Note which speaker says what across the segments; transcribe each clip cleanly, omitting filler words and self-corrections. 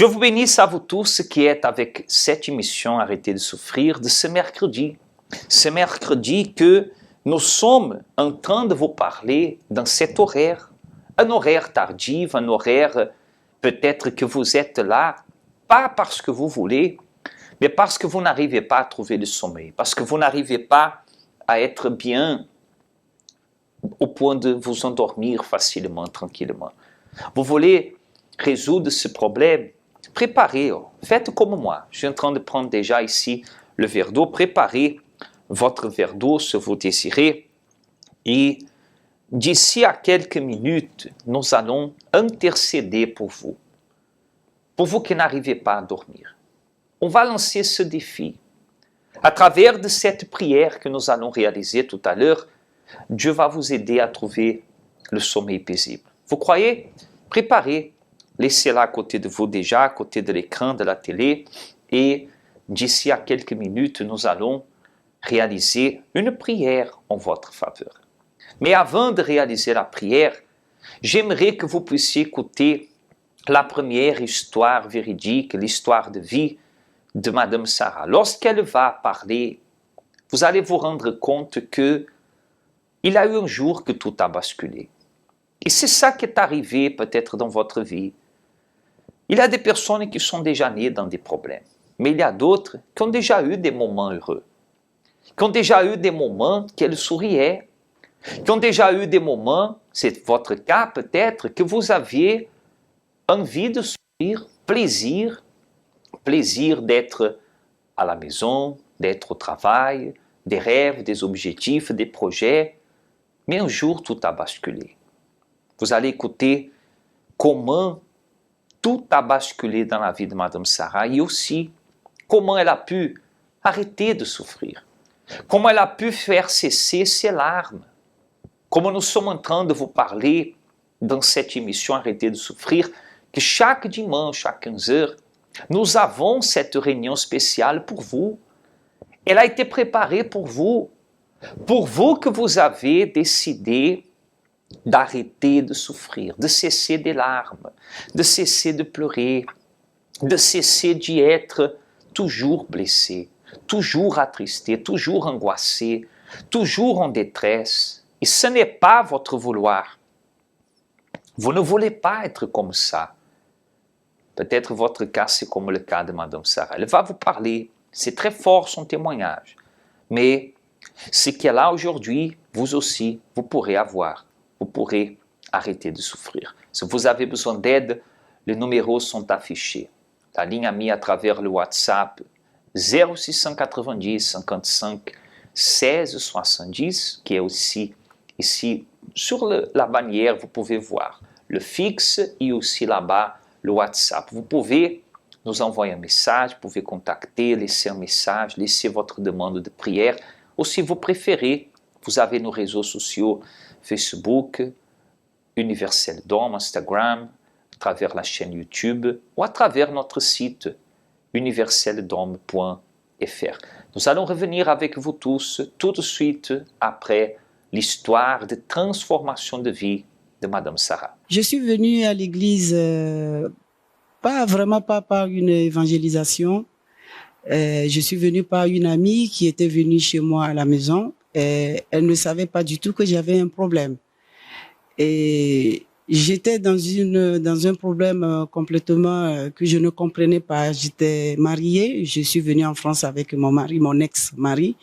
Speaker 1: Je vous bénisse à vous tous qui êtes avec cette émission Arrêtez de souffrir de ce mercredi. Ce mercredi que nous sommes en train de vous parler dans cet horaire. Un horaire tardif, un horaire peut-être que vous êtes là, pas parce que vous voulez, mais parce que vous n'arrivez pas à trouver le sommeil, parce que vous n'arrivez pas à être bien au point de vous endormir facilement, tranquillement. Vous voulez résoudre ce problème? Préparez, faites comme moi. Je suis en train de prendre déjà ici le verre d'eau. Préparez votre verre d'eau si vous désirez. Et d'ici à quelques minutes, nous allons intercéder pour vous. Pour vous qui n'arrivez pas à dormir. On va lancer ce défi. À travers de cette prière que nous allons réaliser tout à l'heure, Dieu va vous aider à trouver le sommeil paisible. Vous croyez? Préparez. Laissez-la à côté de vous déjà, à côté de l'écran de la télé. Et d'ici à quelques minutes, nous allons réaliser une prière en votre faveur. Mais avant de réaliser la prière, j'aimerais que vous puissiez écouter la première histoire véridique, l'histoire de vie de Madame Sarah. Lorsqu'elle va parler, vous allez vous rendre compte que il y a eu un jour que tout a basculé. Et c'est ça qui est arrivé peut-être dans votre vie. Il y a des personnes qui sont déjà nées dans des problèmes, mais il y a d'autres qui ont déjà eu des moments heureux, qui ont déjà eu des moments qu'elles souriaient, qui ont déjà eu des moments, c'est votre cas peut-être, que vous aviez envie de sourire, plaisir d'être à la maison, d'être au travail, des rêves, des objectifs, des projets, mais un jour tout a basculé. Vous allez écouter comment tout a basculé dans la vie de Madame Sarah et aussi comment elle a pu arrêter de souffrir, comment elle a pu faire cesser ses larmes, comment nous sommes en train de vous parler dans cette émission Arrêtez de souffrir, que chaque dimanche à 15h, nous avons cette réunion spéciale pour vous. Elle a été préparée pour vous que vous avez décidé d'arrêter de souffrir, de cesser des larmes, de cesser de pleurer, de cesser d'y être toujours blessé, toujours attristé, toujours angoissé, toujours en détresse. Et ce n'est pas votre vouloir. Vous ne voulez pas être comme ça. Peut-être votre cas, c'est comme le cas de Madame Sarah. Elle va vous parler, c'est très fort son témoignage. Mais ce qu'elle a aujourd'hui, vous aussi, vous pourrez avoir. Vous pourrez arrêter de souffrir. Si vous avez besoin d'aide, les numéros sont affichés. La ligne amie à travers le WhatsApp 0690 55 16 70, qui est aussi ici sur la bannière, vous pouvez voir le fixe et aussi là-bas le WhatsApp. Vous pouvez nous envoyer un message, vous pouvez contacter, laisser un message, laisser votre demande de prière. Ou si vous préférez, vous avez nos réseaux sociaux Facebook, Universel Dom, Instagram, à travers la chaîne YouTube ou à travers notre site universeldom.fr. Nous allons revenir avec vous tous tout de suite après l'histoire de transformation de vie de Madame Sarah.
Speaker 2: Je suis venue à l'église pas par une évangélisation. Je suis venue par une amie qui était venue chez moi à la maison. Et elle ne savait pas du tout que j'avais un problème. Et j'étais dans un problème complètement que je ne comprenais pas. J'étais mariée, je suis venue en France avec mon mari, mon ex-mari.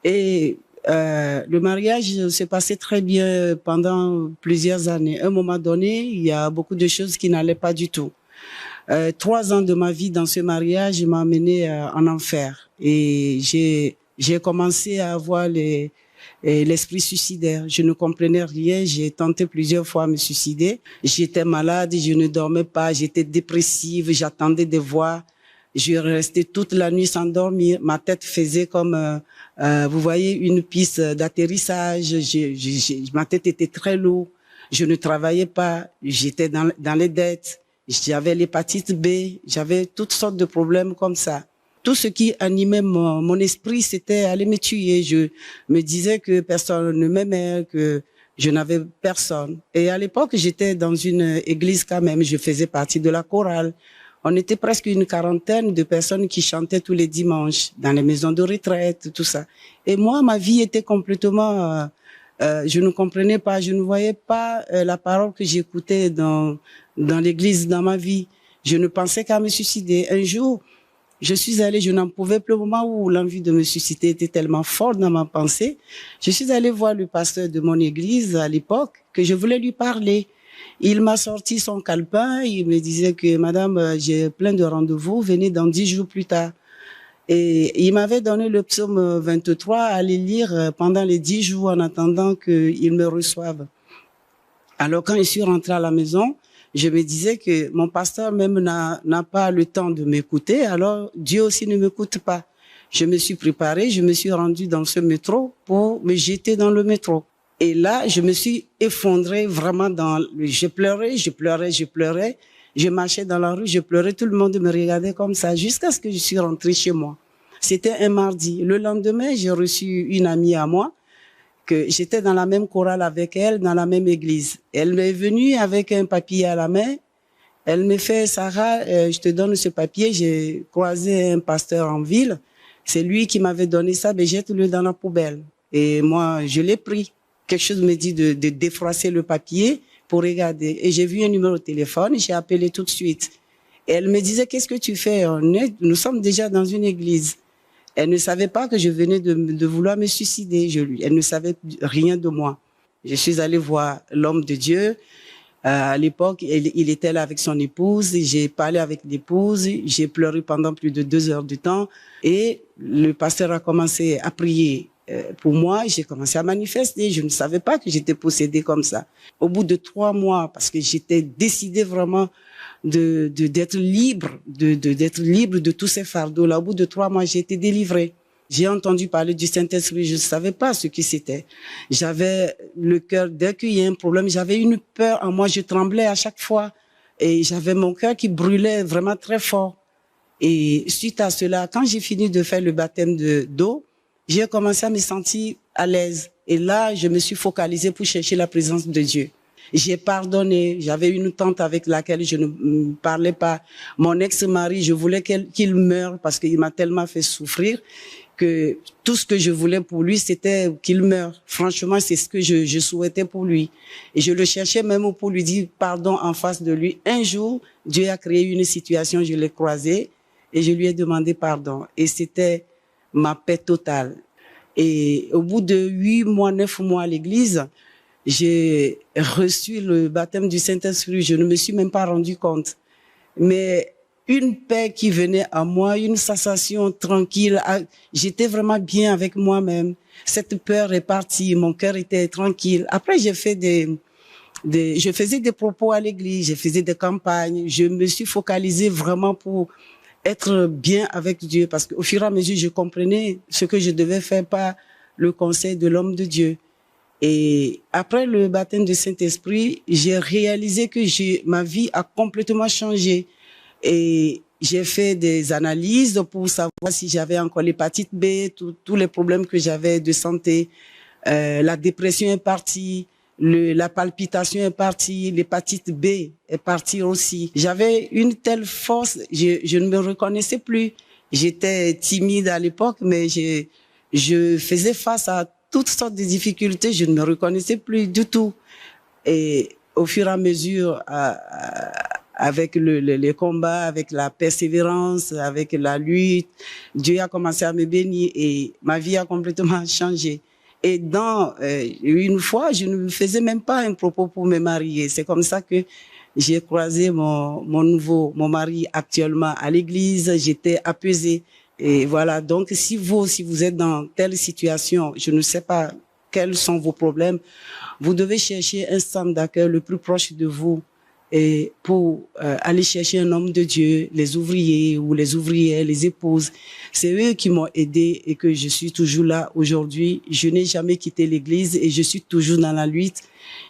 Speaker 2: Et le mariage s'est passé très bien pendant plusieurs années. À un moment donné, il y a beaucoup de choses qui n'allaient pas du tout. 3 ans de ma vie dans ce mariage m'a amené en enfer. Et j'ai commencé à avoir l'esprit suicidaire. Je ne comprenais rien. J'ai tenté plusieurs fois de me suicider. J'étais malade, je ne dormais pas, j'étais dépressive, j'attendais des voix. Je restais toute la nuit sans dormir. Ma tête faisait comme, vous voyez, une piste d'atterrissage. Ma tête était très lourde. Je ne travaillais pas. J'étais dans les dettes. J'avais l'hépatite B. J'avais toutes sortes de problèmes comme ça. Tout ce qui animait mon esprit, c'était aller me tuer. Je me disais que personne ne m'aimait, que je n'avais personne. Et à l'époque, j'étais dans une église quand même. Je faisais partie de la chorale. On était presque une quarantaine de personnes qui chantaient tous les dimanches dans les maisons de retraite, tout ça. Et moi, ma vie était complètement... je ne comprenais pas, je ne voyais pas la parole que j'écoutais dans l'église, dans ma vie. Je ne pensais qu'à me suicider. Un jour, je suis allée, je n'en pouvais plus au moment où l'envie de me suicider était tellement forte dans ma pensée. Je suis allée voir le pasteur de mon église à l'époque, que je voulais lui parler. Il m'a sorti son calepin, il me disait que madame, j'ai plein de rendez-vous, venez dans 10 jours plus tard. Et il m'avait donné le psaume 23 à aller lire pendant les 10 jours en attendant qu'il me reçoive. Alors quand je suis rentrée à la maison, je me disais que mon pasteur même n'a pas le temps de m'écouter, alors Dieu aussi ne m'écoute pas. Je me suis préparée, je me suis rendue dans ce métro pour me jeter dans le métro. Et là, je me suis effondrée vraiment je pleurais. Je marchais dans la rue, je pleurais, tout le monde me regardait comme ça, jusqu'à ce que je suis rentrée chez moi. C'était un mardi. Le lendemain, j'ai reçu une amie à moi, que j'étais dans la même chorale avec elle, dans la même église. Elle m'est venue avec un papier à la main. Elle me fait, Sarah, je te donne ce papier, j'ai croisé un pasteur en ville. C'est lui qui m'avait donné ça, mais jette-le dans la poubelle. Et moi, je l'ai pris. Quelque chose me dit de défroisser le papier pour regarder. Et j'ai vu un numéro de téléphone, j'ai appelé tout de suite. Et elle me disait, qu'est-ce que tu fais? Nous sommes déjà dans une église. Elle ne savait pas que je venais de vouloir me suicider. Elle ne savait rien de moi. Je suis allée voir l'homme de Dieu. À l'époque, il était là avec son épouse. J'ai parlé avec l'épouse. J'ai pleuré pendant plus de 2 heures de temps. Et le pasteur a commencé à prier pour moi. J'ai commencé à manifester. Je ne savais pas que j'étais possédée comme ça. Au bout de 3 mois, parce que j'étais décidée vraiment d'être libre, d'être libre de tous ces fardeaux-là. Au bout de 3 mois, j'ai été délivrée. J'ai entendu parler du Saint-Esprit, je ne savais pas ce que c'était. J'avais le cœur, dès qu'il y a un problème, j'avais une peur en moi, je tremblais à chaque fois. Et j'avais mon cœur qui brûlait vraiment très fort. Et suite à cela, quand j'ai fini de faire le baptême d'eau, j'ai commencé à me sentir à l'aise. Et là, je me suis focalisée pour chercher la présence de Dieu. J'ai pardonné. J'avais une tante avec laquelle je ne parlais pas. Mon ex-mari, je voulais qu'il meure parce qu'il m'a tellement fait souffrir que tout ce que je voulais pour lui, c'était qu'il meure. Franchement, c'est ce que je souhaitais pour lui. Et je le cherchais même pour lui dire pardon en face de lui. Un jour, Dieu a créé une situation, je l'ai croisé et je lui ai demandé pardon. Et c'était ma paix totale. Et au bout de 8 mois, 9 mois à l'église, j'ai reçu le baptême du Saint-Esprit. Je ne me suis même pas rendu compte. Mais une paix qui venait à moi, une sensation tranquille. J'étais vraiment bien avec moi-même. Cette peur est partie. Mon cœur était tranquille. Après, je faisais des propos à l'église. Je faisais des campagnes. Je me suis focalisée vraiment pour être bien avec Dieu. Parce qu'au fur et à mesure, je comprenais ce que je devais faire par le conseil de l'homme de Dieu. Et après le baptême du Saint-Esprit, j'ai réalisé que ma vie a complètement changé. Et j'ai fait des analyses pour savoir si j'avais encore l'hépatite B, tous les problèmes que j'avais de santé. La dépression est partie, la palpitation est partie, l'hépatite B est partie aussi. J'avais une telle force, je ne me reconnaissais plus. J'étais timide à l'époque, mais je faisais face à toutes sortes de difficultés, je ne me reconnaissais plus du tout. Et au fur et à mesure, avec les combats, avec la persévérance, avec la lutte, Dieu a commencé à me bénir et ma vie a complètement changé. Et une fois, je ne faisais même pas un propos pour me marier. C'est comme ça que j'ai croisé mon mari actuellement à l'église. J'étais apaisée. Et voilà, donc si vous êtes dans telle situation, je ne sais pas quels sont vos problèmes, vous devez chercher un centre d'accueil le plus proche de vous et pour aller chercher un homme de Dieu, les ouvriers ou les ouvrières, les épouses. C'est eux qui m'ont aidé et que je suis toujours là aujourd'hui. Je n'ai jamais quitté l'église et je suis toujours dans la lutte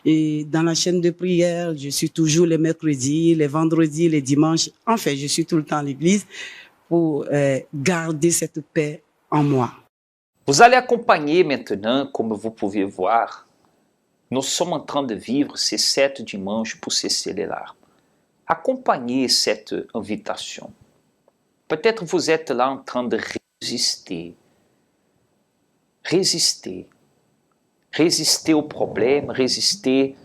Speaker 2: et dans la chaîne de prière. Je suis toujours les mercredis, les vendredis, les dimanches. Enfin, je suis tout le temps à l'église pour garder cette paix en moi.
Speaker 1: Vous allez acompanher maintenant, comme vous pouvez voir, nous sommes en train de vivre ces 7 dimanches pour cesser les larmes. accompagnez cette invitation. Peut-être vous êtes là en train de résister. Résister. Résister aux problèmes, résister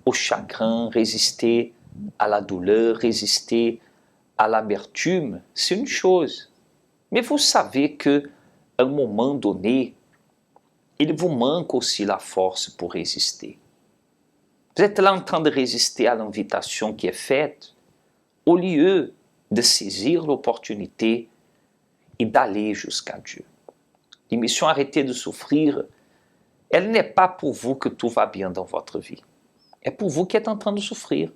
Speaker 1: au chagrin, résister à la douleur, résister à l'amertume. C'est une chose. Mais vous savez qu'à un moment donné, il vous manque aussi la force pour résister. Vous êtes là en train de résister à l'invitation qui est faite, au lieu de saisir l'opportunité et d'aller jusqu'à Dieu. L'émission Arrêtez de souffrir, elle n'est pas pour vous que tout va bien dans votre vie. C'est pour vous qui êtes en train de souffrir.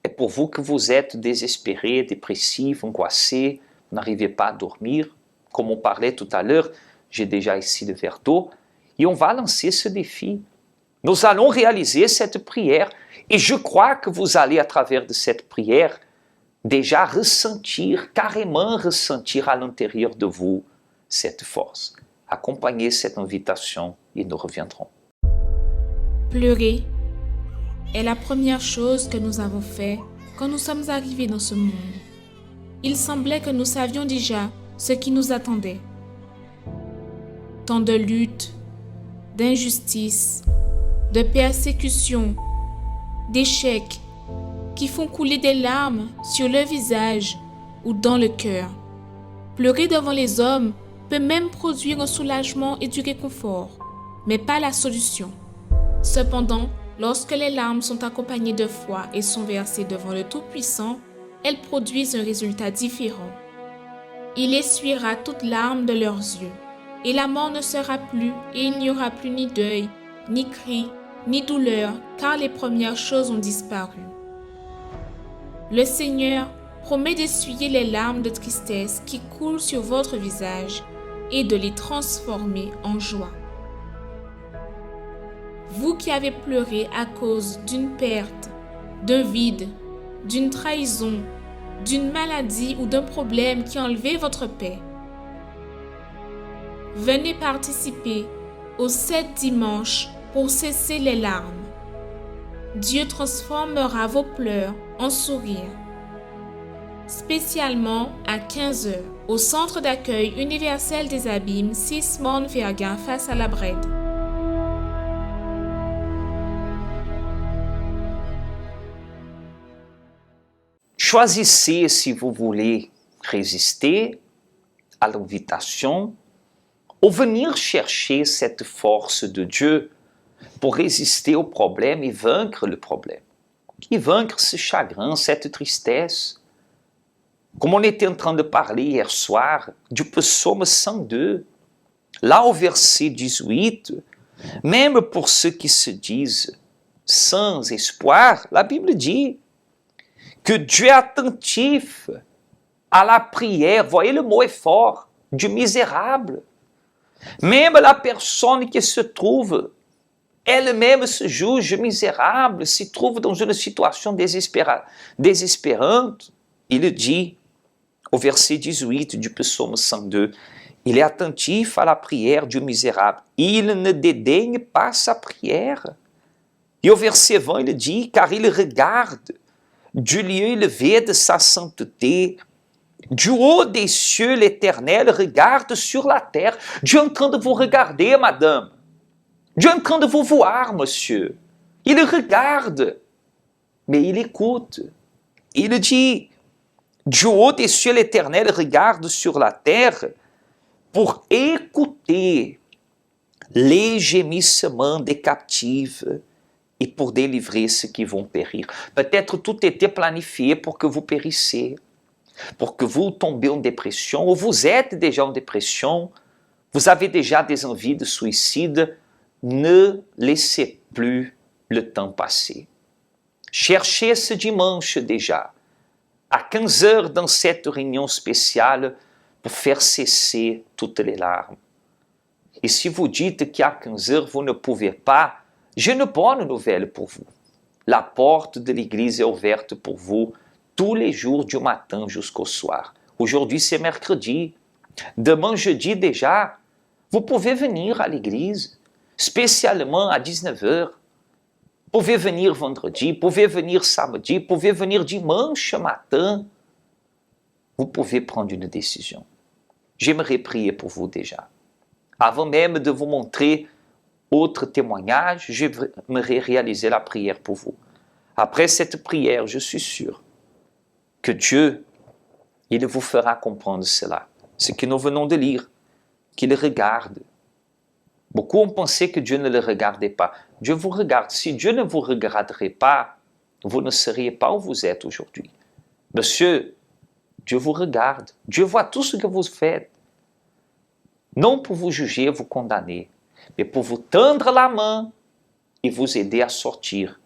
Speaker 1: C'est pour vous que vous êtes désespéré, dépressif, angoissé, vous n'arrivez pas à dormir. Comme on parlait tout à l'heure, j'ai déjà ici le verre d'eau, et on va lancer ce défi. Nous allons réaliser cette prière, et je crois que vous allez, à travers de cette prière, déjà ressentir, carrément ressentir à l'intérieur de vous cette force. Accompagnez cette invitation et nous reviendrons.
Speaker 3: Pleurer est la première chose que nous avons fait quand nous sommes arrivés dans ce monde. Il semblait que nous savions déjà ce qui nous attendait. Tant de luttes, d'injustices, de persécutions, d'échecs qui font couler des larmes sur le visage ou dans le cœur. Pleurer devant les hommes peut même produire un soulagement et du réconfort, mais pas la solution. Cependant, lorsque les larmes sont accompagnées de foi et sont versées devant le Tout-Puissant, elles produisent un résultat différent. Il essuiera toutes larmes de leurs yeux, et la mort ne sera plus, et il n'y aura plus ni deuil, ni cri, ni douleur, car les premières choses ont disparu. Le Seigneur promet d'essuyer les larmes de tristesse qui coulent sur votre visage et de les transformer en joie. Vous qui avez pleuré à cause d'une perte, d'un vide, d'une trahison, d'une maladie ou d'un problème qui a enlevé votre paix, venez participer aux 7 dimanches pour cesser les larmes. Dieu transformera vos pleurs en sourires. Spécialement à 15h, au centre d'accueil universel des Abîmes, 6 Morne-Vergin face à la Brède.
Speaker 1: Choisissez si vous voulez résister à l'invitation ou venir chercher cette force de Dieu pour résister au problème et vaincre le problème. Et vaincre ce chagrin, cette tristesse. Comme on était en train de parler hier soir du psaume 102, là au verset 18, même pour ceux qui se disent sans espoir, la Bible dit que Dieu est attentif à la prière, voyez le mot est fort, du misérable. Même la personne qui se trouve elle-même se juge misérable, se trouve dans une situation désespérante. Il dit au verset 18 du psaume 102, il est attentif à la prière du misérable. Il ne dédaigne pas sa prière. Et au verset 20, il dit, car il regarde du lieu élevé de sa sainteté, du haut des cieux, l'Éternel regarde sur la terre. Dieu est en train de vous regarder, madame. Dieu est en train de vous voir, monsieur. Il regarde, mais il écoute. Il dit, du haut des cieux, l'Éternel regarde sur la terre pour écouter les gémissements des captifs et pour délivrer ceux qui vont périr. Peut-être tout était planifié pour que vous périssiez, pour que vous tombiez en dépression, ou vous êtes déjà en dépression, vous avez déjà des envies de suicide. Ne laissez plus le temps passer. Cherchez ce dimanche déjà, à 15h dans cette réunion spéciale, pour faire cesser toutes les larmes. Et si vous dites qu'à 15h vous ne pouvez pas, j'ai une bonne nouvelle pour vous. La porte de l'église est ouverte pour vous tous les jours du matin jusqu'au soir. Aujourd'hui c'est mercredi. Demain jeudi déjà, vous pouvez venir à l'église, spécialement à 19h, pouvez venir vendredi, pouvez venir samedi, pouvez venir dimanche matin. Vous pouvez prendre une décision. J'aimerais prier pour vous déjà. Avant même de vous montrer autre témoignage, j'aimerais réaliser la prière pour vous. Après cette prière, je suis sûr que Dieu, il vous fera comprendre cela. Ce que nous venons de lire, qu'il regarde. Beaucoup ont pensé que Dieu ne le regardait pas. Dieu vous regarde. Si Dieu ne vous regarderait pas, vous ne seriez pas où vous êtes aujourd'hui. Monsieur, Dieu vous regarde. Dieu voit tout ce que vous faites. Non pour vous juger, vous condamner, mais pour vous tendre la main et vous aider à sortir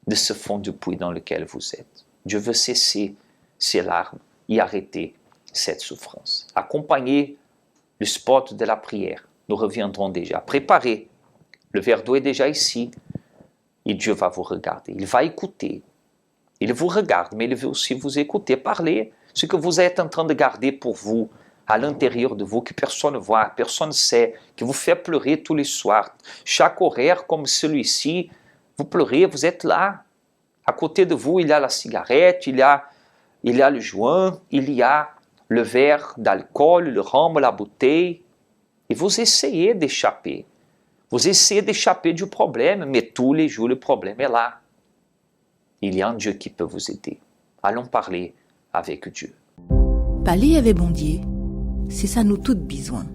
Speaker 1: de ce fond du puits dans lequel vous êtes. Dieu veut cesser ces larmes et arrêter cette souffrance. Accompagnez le spot de la prière. Nous reviendrons déjà. Préparez. Le verre d'eau est déjà ici. Et Dieu va vous regarder. Il va écouter. Il vous regarde, mais il veut aussi vous écouter. Parlez ce que vous êtes en train de garder pour vous, à l'intérieur de vous, que personne ne voit, personne ne sait, qui vous fait pleurer tous les soirs. Chaque horaire comme celui-ci, vous pleurez, vous êtes là. À côté de vous, il y a la cigarette, il y a le joint, il y a le verre d'alcool, le rhum, la bouteille. Et vous essayez d'échapper. Vous essayez d'échapper du problème, mais tous les jours, le problème est là. Il y a un Dieu qui peut vous aider. Allons parler avec Dieu.
Speaker 4: Parler avec bon Dieu, c'est ça nous toutes besoin.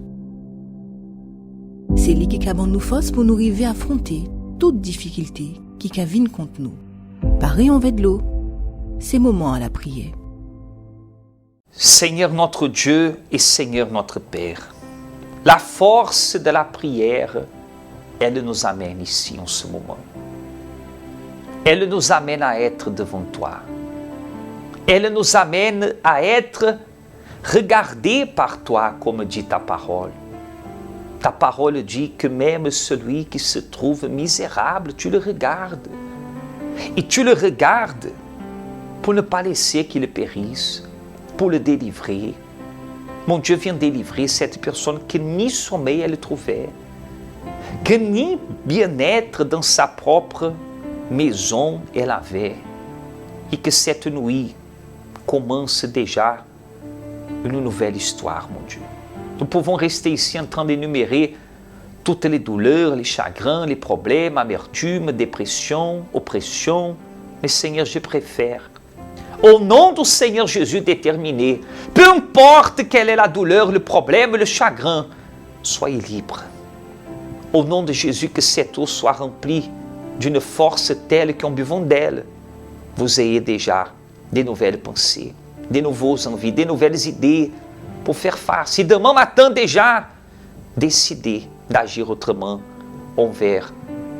Speaker 4: C'est lui qui a nous force pour nous arriver à affronter toute difficulté qui viennent contre nous. Pareil en de l'eau, c'est moment à la prière.
Speaker 1: Seigneur notre Dieu et Seigneur notre Père, la force de la prière, elle nous amène ici en ce moment. Elle nous amène à être devant toi. Elle nous amène à être regardés par toi, comme dit ta parole. Ta parole dit que même celui qui se trouve misérable, tu le regardes. Et tu le regardes pour ne pas laisser qu'il périsse, pour le délivrer. Mon Dieu vient délivrer cette personne que ni sommeil elle trouvait, que ni bien-être dans sa propre maison elle avait. Et que cette nuit commence déjà une nouvelle histoire, mon Dieu. Nous pouvons rester ici en train d'énumérer toutes les douleurs, les chagrins, les problèmes, amertume, dépression, oppression. Mais Seigneur, je préfère, au nom du Seigneur Jésus, déterminer, peu importe quelle est la douleur, le problème, le chagrin, soyez libres. Au nom de Jésus, que cette eau soit remplie d'une force telle qu'en buvant d'elle, vous ayez déjà des nouvelles pensées, des nouveaux envies, des nouvelles idées pour faire face. Et demain matin déjà, décidez d'agir autrement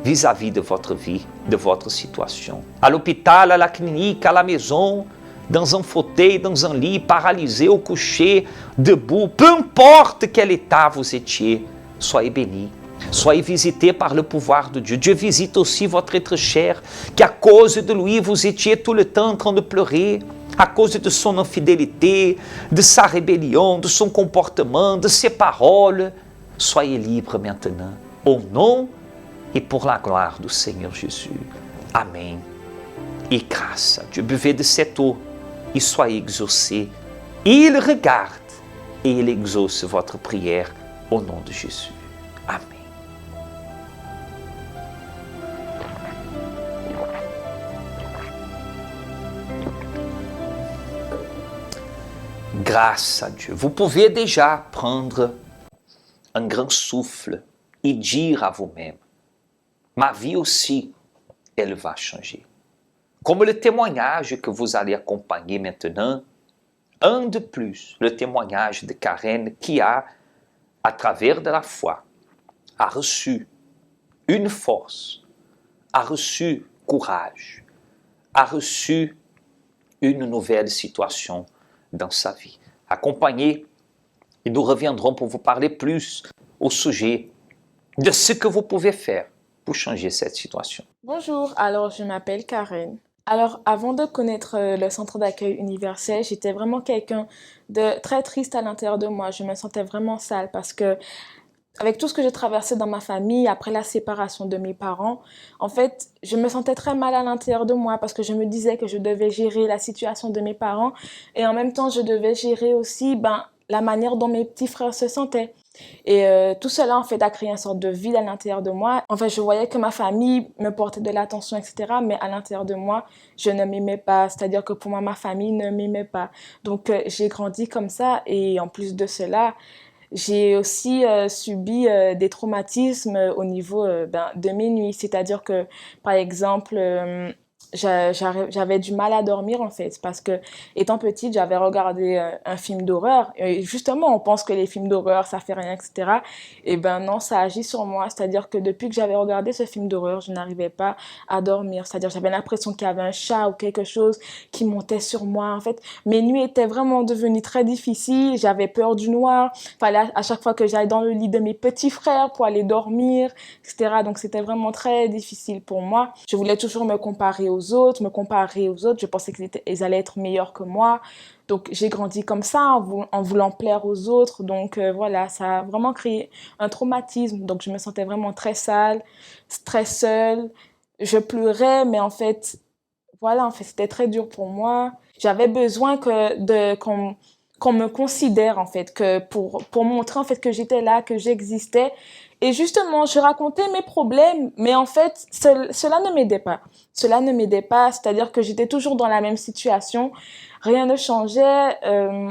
Speaker 1: vis-à-vis de votre vie, de votre situation. À l'hôpital, à la clinique, à la maison, dans un fauteuil, dans un lit, paralysé, au coucher, debout, peu importe quel état vous étiez, soyez bénis. Soyez visités par le pouvoir de Dieu. Dieu visite aussi votre être cher, qu'à cause de lui, vous étiez tout le temps en train de pleurer, à cause de son infidélité, de sa rébellion, de son comportement, de ses paroles. Soyez libres maintenant, au nom et pour la gloire du Seigneur Jésus. Amen. Et grâce à Dieu, buvez de cette eau et soyez exaucés. Il regarde et il exauce votre prière au nom de Jésus. Amen. Grâce à Dieu. Vous pouvez déjà prendre un grand souffle et dire à vous-même, ma vie aussi, elle va changer. Comme le témoignage que vous allez accompagner maintenant, un de plus, le témoignage de Karen qui a, à travers de la foi, a reçu une force, a reçu courage, a reçu une nouvelle situation dans sa vie. Accompagnez et nous reviendrons pour vous parler plus au sujet de ce que vous pouvez faire pour changer cette situation.
Speaker 5: Bonjour, alors je m'appelle Karen. Alors avant de connaître le centre d'accueil universel, j'étais vraiment quelqu'un de très triste à l'intérieur de moi. Je me sentais vraiment sale parce que Avec tout ce que j'ai traversé dans ma famille, après la séparation de mes parents, en fait, je me sentais très mal à l'intérieur de moi parce que je me disais que je devais gérer la situation de mes parents et en même temps, je devais gérer aussi la manière dont mes petits frères se sentaient. Et tout cela, en fait, a créé une sorte de vide à l'intérieur de moi. En fait, je voyais que ma famille me portait de l'attention, etc. Mais à l'intérieur de moi, je ne m'aimais pas. C'est-à-dire que pour moi, ma famille ne m'aimait pas. Donc, j'ai grandi comme ça. Et en plus de cela, j'ai aussi subi des traumatismes au niveau de mes nuits. C'est-à-dire que, par exemple, j'avais du mal à dormir en fait parce que étant petite j'avais regardé un film d'horreur et justement on pense que les films d'horreur ça fait rien etc et ben non ça agit sur moi c'est-à-dire que depuis que j'avais regardé ce film d'horreur je n'arrivais pas à dormir c'est-à-dire j'avais l'impression qu'il y avait un chat ou quelque chose qui montait sur moi en fait mes nuits étaient vraiment devenues très difficiles j'avais peur du noir fallait à chaque fois que j'allais dans le lit de mes petits frères pour aller dormir etc donc c'était vraiment très difficile pour moi je voulais toujours me comparer aux autres. Je pensais qu'ils allaient être meilleurs que moi. Donc, j'ai grandi comme ça, en voulant plaire aux autres. Donc, voilà, ça a vraiment créé un traumatisme. Donc, je me sentais vraiment très sale, très seule. Je pleurais, mais en fait, voilà, en fait, c'était très dur pour moi. J'avais besoin qu'on me considère, en fait, que pour montrer, en fait, que j'étais là, que j'existais. Et justement, je racontais mes problèmes, mais en fait, cela ne m'aidait pas. Cela ne m'aidait pas, c'est-à-dire que j'étais toujours dans la même situation. Rien ne changeait.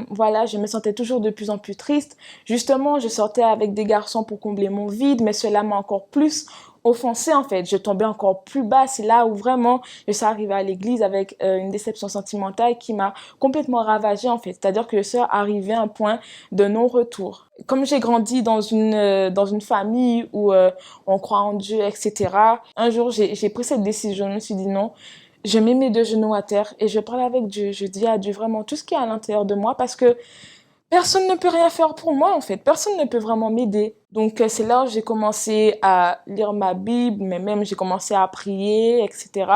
Speaker 5: Voilà, je me sentais toujours de plus en plus triste. Justement, je sortais avec des garçons pour combler mon vide, mais cela m'a encore plus offensée en fait. Je tombais encore plus bas. C'est là où vraiment je suis arrivée à l'église avec une déception sentimentale qui m'a complètement ravagée en fait. C'est-à-dire que je suis arrivée à un point de non-retour. Comme j'ai grandi dans une famille où on croit en Dieu, etc. Un jour, j'ai pris cette décision. Je me suis dit non. Je mets mes deux genoux à terre et je parle avec Dieu. Je dis à Dieu vraiment tout ce qui est à l'intérieur de moi parce que personne ne peut rien faire pour moi, en fait. Personne ne peut vraiment m'aider. Donc, c'est là où j'ai commencé à lire ma Bible, mais même j'ai commencé à prier, etc.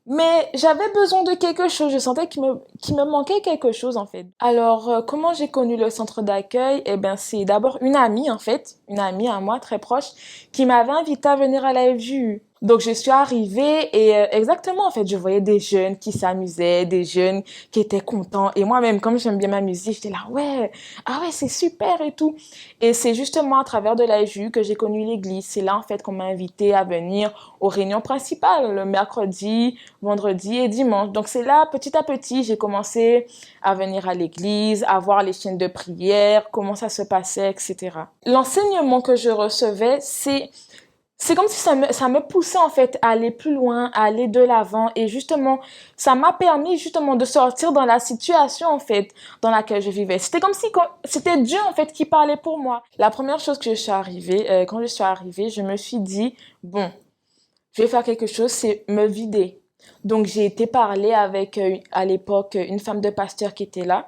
Speaker 5: Mais j'avais besoin de quelque chose. Je sentais qu'il me manquait quelque chose, en fait. Alors, comment j'ai connu le centre d'accueil? Eh ben, c'est d'abord une amie, en fait. Une amie à moi, très proche, qui m'avait invitée à venir à la FJU. Donc, je suis arrivée et exactement, en fait, je voyais des jeunes qui s'amusaient, des jeunes qui étaient contents. Et moi-même, comme j'aime bien m'amuser, j'étais là, ouais, ah ouais, c'est super et tout. Et c'est justement à travers de la FJU que j'ai connu l'église. C'est là, en fait, qu'on m'a invitée à venir aux réunions principales, le mercredi, vendredi et dimanche. Donc, c'est là, petit à petit, j'ai commencé à venir à l'église, à voir les chaînes de prière, comment ça se passait, etc. L'enseignement que je recevais, c'est comme si ça me poussait en fait à aller plus loin, à aller de l'avant et justement, ça m'a permis justement de sortir dans la situation en fait dans laquelle je vivais. C'était comme si c'était Dieu en fait qui parlait pour moi. La première chose que je suis arrivée, quand je suis arrivée, je me suis dit, bon, je vais faire quelque chose, c'est me vider. Donc j'ai été parler avec à l'époque une femme de pasteur qui était là.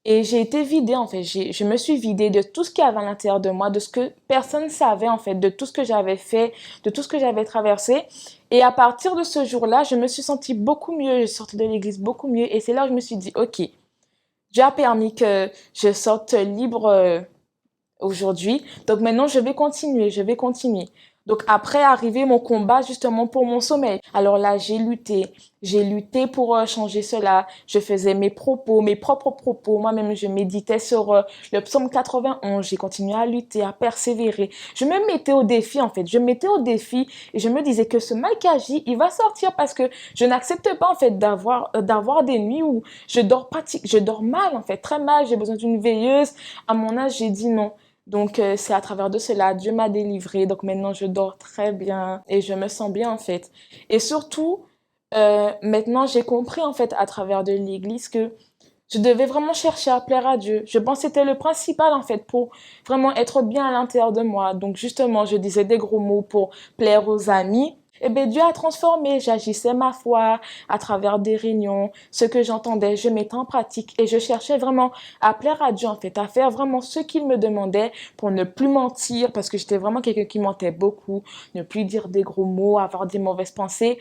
Speaker 5: Et j'ai été vidée, en fait. Je me suis vidée de tout ce qu'il y avait à l'intérieur de moi, de ce que personne ne savait, en fait, de tout ce que j'avais fait, de tout ce que j'avais traversé. Et à partir de ce jour-là, je me suis sentie beaucoup mieux. Je sortais de l'église beaucoup mieux. Et c'est là où je me suis dit, OK, Dieu a permis que je sorte libre aujourd'hui. Donc maintenant, je vais continuer. Donc après arrivé mon combat justement pour mon sommeil. Alors là, j'ai lutté pour changer cela. Je faisais mes propres propos. Moi-même, je méditais sur le psaume 91. J'ai continué à lutter, à persévérer. Je me mettais au défi en fait. Je me mettais au défi et je me disais que ce mal qui agit, il va sortir parce que je n'accepte pas en fait d'avoir des nuits où je dors mal en fait, très mal. J'ai besoin d'une veilleuse. À mon âge, j'ai dit non. Donc, c'est à travers de cela, Dieu m'a délivrée. Donc, maintenant, je dors très bien et je me sens bien, en fait. Et surtout, maintenant, j'ai compris, en fait, à travers de l'église que je devais vraiment chercher à plaire à Dieu. Je pense que c'était le principal, en fait, pour vraiment être bien à l'intérieur de moi. Donc, justement, je disais des gros mots pour plaire aux amis. Eh bien, Dieu a transformé. J'agissais ma foi à travers des réunions. Ce que j'entendais, je mettais en pratique et je cherchais vraiment à plaire à Dieu, en fait, à faire vraiment ce qu'il me demandait pour ne plus mentir parce que j'étais vraiment quelqu'un qui mentait beaucoup, ne plus dire des gros mots, avoir des mauvaises pensées.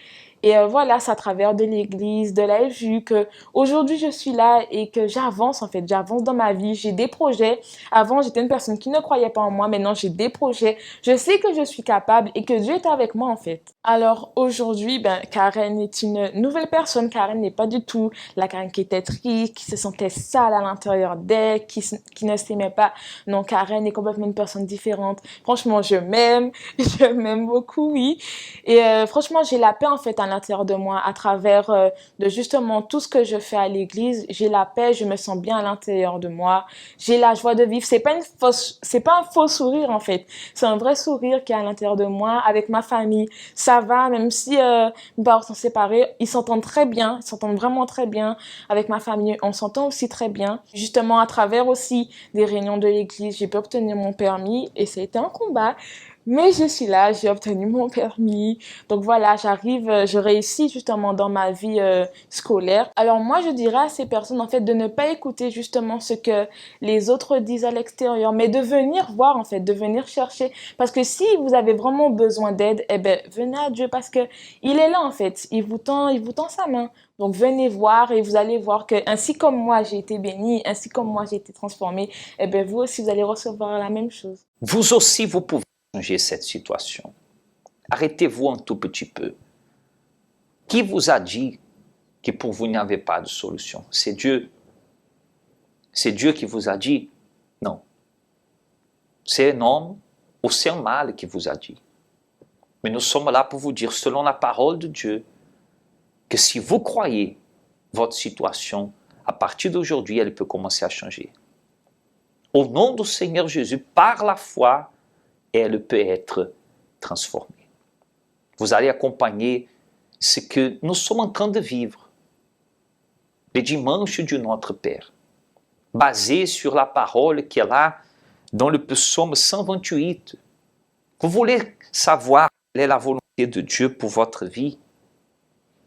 Speaker 5: Et voilà, c'est à travers de l'église, de la FU que aujourd'hui je suis là et que j'avance en fait, j'avance dans ma vie, j'ai des projets. Avant, j'étais une personne qui ne croyait pas en moi, maintenant j'ai des projets. Je sais que je suis capable et que Dieu est avec moi en fait. Alors aujourd'hui, Karen est une nouvelle personne. Karen n'est pas du tout la Karen qui était triste, qui se sentait sale à l'intérieur d'elle, qui ne s'aimait pas. Non, Karen est complètement une personne différente. Franchement, je m'aime, je m'aime beaucoup, oui. Et franchement, j'ai la paix en fait à l'intérieur de moi à travers de justement tout ce que je fais à l'église. J'ai la paix, je me sens bien à l'intérieur de moi. J'ai la joie de vivre. C'est pas un faux sourire en fait. C'est un vrai sourire qui est à l'intérieur de moi avec ma famille. Ça va, même si mes parents sont séparés, ils s'entendent très bien, ils s'entendent vraiment très bien. Avec ma famille, on s'entend aussi très bien. Justement, à travers aussi des réunions de l'église, j'ai pu obtenir mon permis et ça a été un combat. Mais je suis là, j'ai obtenu mon permis. Donc voilà, je réussis justement dans ma vie scolaire. Alors moi, je dirais à ces personnes en fait de ne pas écouter justement ce que les autres disent à l'extérieur, mais de venir voir en fait, de venir chercher. Parce que si vous avez vraiment besoin d'aide, venez à Dieu parce que il est là en fait. Il vous tend sa main. Donc venez voir et vous allez voir que ainsi comme moi j'ai été bénie, ainsi comme moi j'ai été transformée, vous aussi vous allez recevoir la même chose.
Speaker 1: Vous aussi, vous pouvez changer cette situation. Arrêtez-vous un tout petit peu. Qui vous a dit que pour vous, il n'y avait pas de solution? C'est Dieu. C'est Dieu qui vous a dit? Non. C'est un homme ou c'est un mal qui vous a dit. Mais nous sommes là pour vous dire, selon la parole de Dieu, que si vous croyez votre situation, à partir d'aujourd'hui, elle peut commencer à changer. Au nom du Seigneur Jésus, par la foi, elle peut être transformée. Vous allez acompanher ce que nous sommes en train de vivre, le dimanche de notre Père, basé sur la parole qui est là dans le psaume 128. Vous voulez savoir quelle est la volonté de Dieu pour votre vie,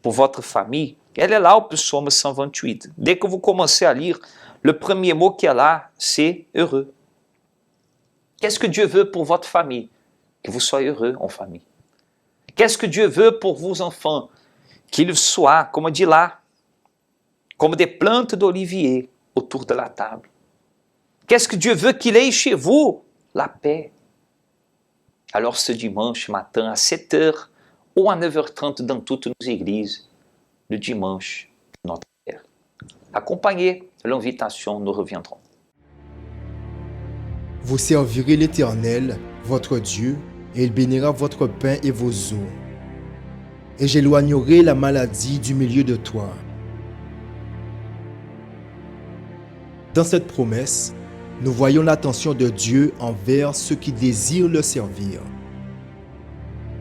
Speaker 1: pour votre famille? Elle est là au psaume 128. Dès que vous commencez à lire, le premier mot qui est là, c'est heureux. Qu'est-ce que Dieu veut pour votre famille? Que vous soyez heureux en famille. Qu'est-ce que Dieu veut pour vos enfants? Qu'ils soient, comme on dit là, comme des plantes d'olivier autour de la table. Qu'est-ce que Dieu veut qu'il ait chez vous? La paix. Alors ce dimanche matin à 7h ou à 9h30 dans toutes nos églises, le dimanche, notre Père. Accompagnez l'invitation, nous reviendrons.
Speaker 6: Vous servirez l'Éternel, votre Dieu, et il bénira votre pain et vos eaux. Et j'éloignerai la maladie du milieu de toi. Dans cette promesse, nous voyons l'attention de Dieu envers ceux qui désirent le servir.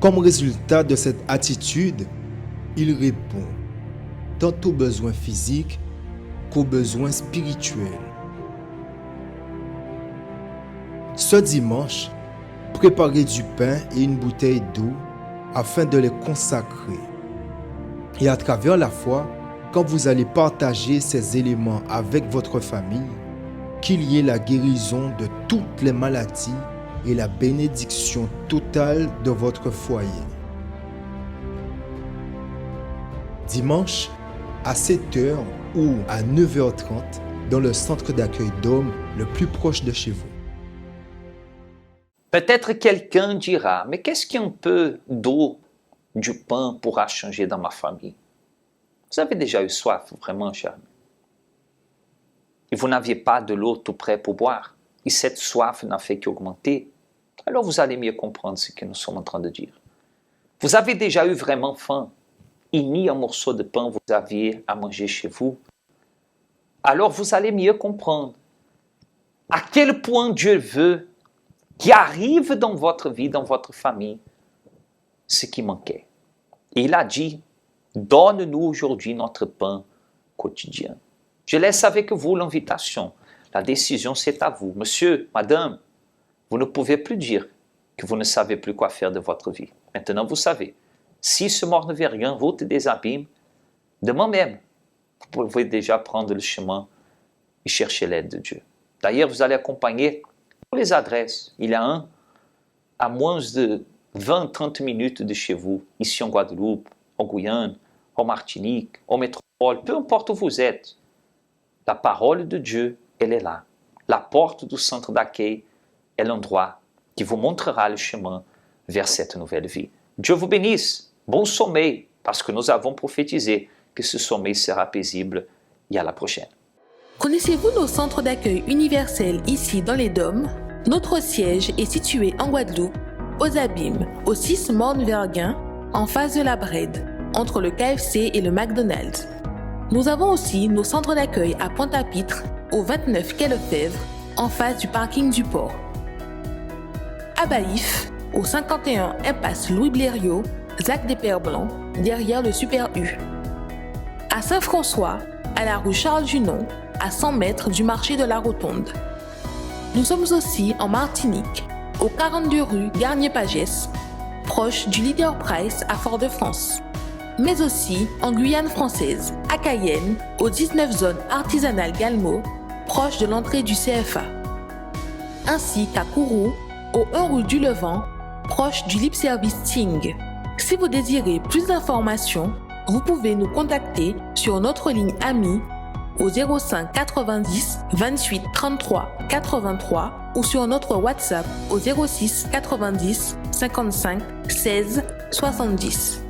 Speaker 6: Comme résultat de cette attitude, il répond tant aux besoins physiques qu'aux besoins spirituels. Ce dimanche, préparez du pain et une bouteille d'eau afin de les consacrer. Et à travers la foi, quand vous allez partager ces éléments avec votre famille, qu'il y ait la guérison de toutes les maladies et la bénédiction totale de votre foyer. Dimanche, à 7h ou à 9h30, dans le centre d'accueil d'hommes le plus proche de chez vous.
Speaker 1: Peut-être quelqu'un dira, mais qu'est-ce qu'un peu d'eau, du pain pourra changer dans ma famille? Vous avez déjà eu soif, vraiment, cher ami. Et vous n'aviez pas de l'eau tout près pour boire. Et cette soif n'a fait qu'augmenter. Alors vous allez mieux comprendre ce que nous sommes en train de dire. Vous avez déjà eu vraiment faim. Et ni un morceau de pain vous aviez à manger chez vous. Alors vous allez mieux comprendre à quel point Dieu veut qu'il arrive dans votre vie, dans votre famille, ce qui manquait. Et il a dit, donne-nous aujourd'hui notre pain quotidien. Je laisse avec vous l'invitation. La décision, c'est à vous. Monsieur, madame, vous ne pouvez plus dire que vous ne savez plus quoi faire de votre vie. Maintenant, vous savez. Si ce mort ne veut rien, route des abîmes, demain même, vous pouvez déjà prendre le chemin et chercher l'aide de Dieu. D'ailleurs, vous allez accompagner toutes les adresses. Il y a un à moins de 20-30 minutes de chez vous, ici en Guadeloupe, en Guyane, en Martinique, en métropole, peu importe où vous êtes, la parole de Dieu, elle est là. La porte du centre d'accueil est l'endroit qui vous montrera le chemin vers cette nouvelle vie. Dieu vous bénisse. Bon sommeil, parce que nous avons prophétisé que ce sommeil sera paisible. Et à la prochaine.
Speaker 7: Connaissez-vous nos centres d'accueil universels ici dans les Dômes? Notre siège est situé en Guadeloupe, aux Abîmes, au 6 Morne-Verguin, en face de la Brède, entre le KFC et le McDonald's. Nous avons aussi nos centres d'accueil à Pointe-à-Pitre, au 29 quai Lefebvre, en face du parking du port. À Baïf, au 51 impasse Louis Blériot, Zac des Pères Blancs, derrière le Super U. À Saint-François, à la rue Charles-Junon, à 100 mètres du marché de la Rotonde. Nous sommes aussi en Martinique, au 42 rue Garnier-Pagès, proche du Leader Price à Fort-de-France. Mais aussi en Guyane française, à Cayenne, aux 19 zones artisanales Galmo, proche de l'entrée du CFA. Ainsi qu'à Kourou, au 1 rue du Levant, proche du Lip Service Ting. Si vous désirez plus d'informations, vous pouvez nous contacter sur notre ligne AMI au 05 90 28 33 83 ou sur notre WhatsApp au 06 90 55 16 70.